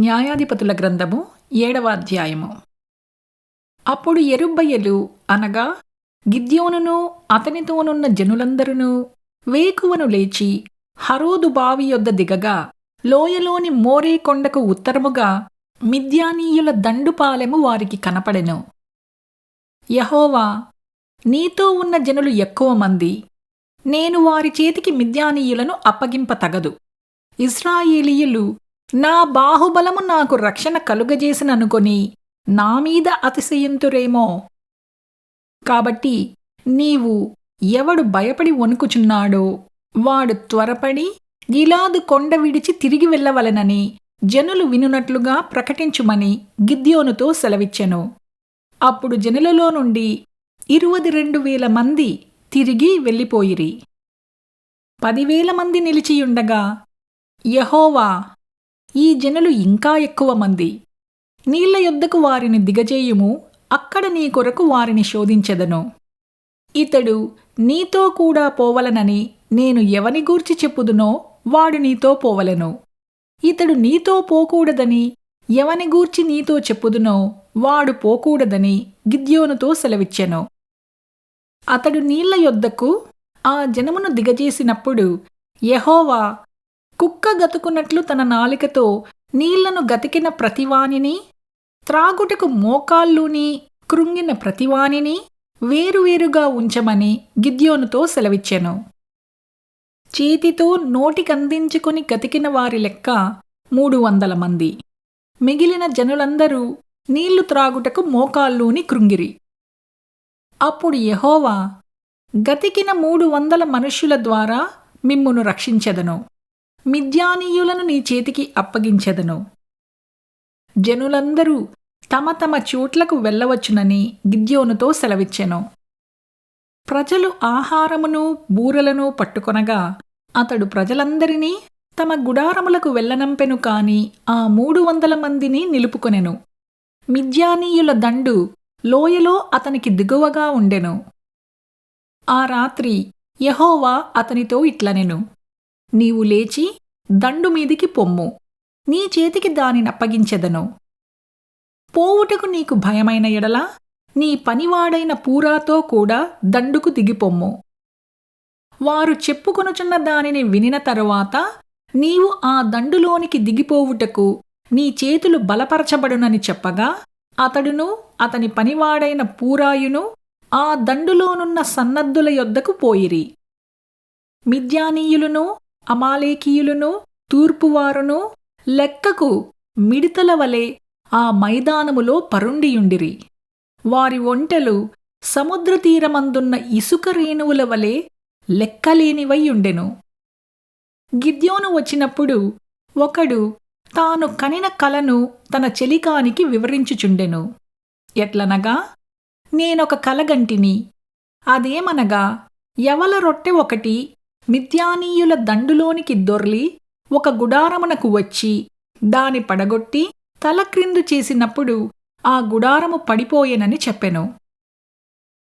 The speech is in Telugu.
న్యాయాధిపతుల గ్రంథము 7వ అధ్యాయము. అప్పుడు యెరుబ్బయలు అనగా గిద్యోనును అతనితోనున్న జనులందరును వేకువను లేచి హరోదు బావి యొద్ద దిగగా, లోయలోని మోరే కొండకు ఉత్తరముగా మిద్యానీయుల దండుపాలెము వారికి కనపడెను. యెహోవా, నీతో ఉన్న జనులు ఎక్కువ మంది, నేను వారి చేతికి మిద్యానీయులను అప్పగింప తగదు. ఇశ్రాయేలీయులు నా బాహుబలము నాకు రక్షణ కలుగజేసిననుకొని నామీద అతిశయింతురేమో. కాబట్టి నీవు ఎవడు భయపడి వణుకుచున్నాడో వాడు త్వరపడి గిలాదు కొండ విడిచి తిరిగి వెళ్ళవలెనని జనులు వినునట్లుగా ప్రకటించుమని గిద్యోనుతో సెలవిచ్చెను. అప్పుడు జనులలో నుండి 22,000 మంది తిరిగి వెళ్ళిపోయిరి. 10,000 మంది నిలిచియుండగా, యెహోవా, ఈ జనులు ఇంకా ఎక్కువ మంది, నీళ్ల యొద్దకు వారిని దిగజేయుము, అక్కడ నీ కొరకు వారిని శోధించెదను. ఇతడు నీతో కూడా పోవలనని నేను ఎవని గూర్చి చెప్పుదునో వాడు నీతో పోవలెను. ఇతడు నీతో పోకూడదని ఎవని గూర్చి నీతో చెప్పుదునో వాడు పోకూడదని గిద్యోనుతో సెలవిచ్చెను. అతడు నీళ్ల యొద్దకు ఆ జనమును దిగజేసినప్పుడు యెహోవా కుక్క గతుకున్నట్లు తన నాలికతో నీళ్లను గతికిన ప్రతివానిని, త్రాగుటకు మోకాళ్ళూని కృంగిన ప్రతివానిని వేరువేరుగా ఉంచమని గిద్యోనుతో సెలవిచ్చెను. చేతితో నోటికందించుకుని గతికిన వారి లెక్క 300 మంది. మిగిలిన జనులందరూ నీళ్లు త్రాగుటకు మోకాళ్ళూని కృంగిరి. అప్పుడు యెహోవా, గతికిన 300 మనుష్యుల ద్వారా మిమ్మును రక్షించెదను, మిద్యానీయులను నీ చేతికి అప్పగించెదను. జనులందరూ తమ తమ చోట్లకు వెళ్ళవచ్చునని గిద్యోనుతో సెలవిచ్చెను. ప్రజలు ఆహారమును బూరలను పట్టుకొనగా అతడు ప్రజలందరినీ తమ గుడారములకు వెళ్ళనంపెను కాని ఆ 300 మందిని నిలుపుకొనెను. మిద్యానీయుల దండు లోయలో అతనికి దిగువగా ఉండెను. ఆ రాత్రి యెహోవా అతనితో ఇట్లనెను, నీవు లేచి దండు మీదికి పొమ్ము, నీ చేతికి దానినప్పగించెదను. పోవుటకు నీకు భయమైన ఎడల నీ పనివాడైన పూరాతో కూడా దండుకు దిగిపొమ్ము. వారు చెప్పుకొనుచున్న దానిని వినిన తరువాత నీవు ఆ దండులోనికి దిగిపోవుటకు నీ చేతులు బలపరచబడునని చెప్పగా, అతడును అతని పనివాడైన పూరాయును ఆ దండులోనున్న సన్నద్ధుల యొద్దకు పోయిరి. మిద్యానీయులును అమాలేకీయులును తూర్పువారును లెక్కకు మిడతల వలె ఆ మైదానములో పరుండియుండిరి. వారి ఒంటెలు సముద్రతీరమందున్న ఇసుక రేణువుల వలె లెక్కలేనివై ఉండెను. గిద్యోను వచ్చినప్పుడు ఒకడు తాను కనిన కలను తన చెలికానికి వివరించుచుండెను. ఎట్లనగా, నేనొక కలగంటిని. అదేమనగా, యవల రొట్టె ఒకటి మిద్యానీయుల దండులోనికి దొర్లి ఒక గుడారమునకు వచ్చి దాని పడగొట్టి తల క్రిందు చేసినప్పుడు ఆ గుడారము పడిపోయెనని చెప్పెను.